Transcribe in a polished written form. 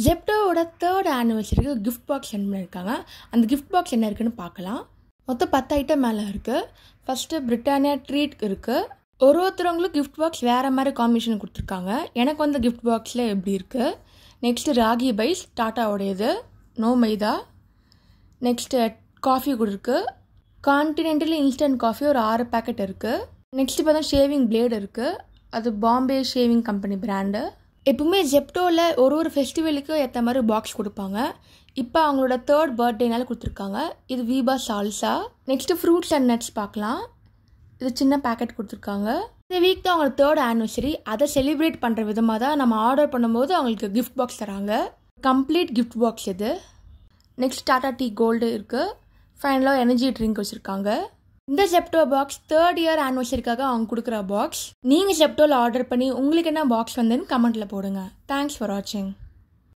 ஜெப்டோவோட 3rd ஆனிவர்சரிக்கு gift box send பண்ணியிருக்காங்க. அந்த gift box என்ன இருக்குன்னு பார்க்கலாம். மொத்தம் 10 ஐட்டம் மேலே இருக்குது. ஃபஸ்ட்டு பிரிட்டானியா ட்ரீட் இருக்குது. ஒருத்தவங்களும் கிஃப்ட் பாக்ஸ் வேறு மாதிரி காம்பினேஷன் கொடுத்துருக்காங்க. எனக்கு வந்து கிஃப்ட் பாக்ஸில் எப்படி இருக்குது. நெக்ஸ்ட்டு ராகி பைஸ் டாட்டாவோடையது, நோ மைதா. நெக்ஸ்ட்டு காஃபி கூட இருக்குது. கான்டினென்டல் இன்ஸ்டன்ட் காஃபி ஒரு 6 பேக்கெட் இருக்குது. நெக்ஸ்ட்டு பார்த்தா ஷேவிங் பிளேடு இருக்குது. அது பாம்பே ஷேவிங் கம்பெனி பிராண்டு. எப்பவுமே ஜெப்டோவில் ஒரு ஃபெஸ்டிவலுக்கு ஏற்ற மாதிரி பாக்ஸ் கொடுப்பாங்க. இப்போ அவங்களோட 3rd பர்த்டேனால கொடுத்துருக்காங்க. இது Veeba salsa. Next fruits and nuts பார்க்கலாம். இது சின்ன பேக்கெட் கொடுத்துருக்காங்க. இந்த வீக் தான் அவங்களோட 3rd ஆனிவர்சரி. அதை செலிப்ரேட் பண்ணுற விதமாக தான் நம்ம ஆர்டர் பண்ணும்போது அவங்களுக்கு கிஃப்ட் பாக்ஸ் தராங்க. கம்ப்ளீட் கிஃப்ட் பாக்ஸ் இது. நெக்ஸ்ட் டாடா டீ கோல்டு இருக்குது. ஃபைனலாக எனர்ஜி ட்ரிங்க் வச்சுருக்காங்க. இந்த ஜெப்டோ பாக்ஸ் 3rd இயர் ஆனிவர்சரிக்காக அவங்க கொடுக்குற பாக்ஸ். நீங்கள் ஜெப்டோவில் ஆர்டர் பண்ணி உங்களுக்கு என்ன பாக்ஸ் வந்ததுன்னு கமெண்ட்டில் போடுங்க. தேங்க்ஸ் ஃபார் வாட்சிங்.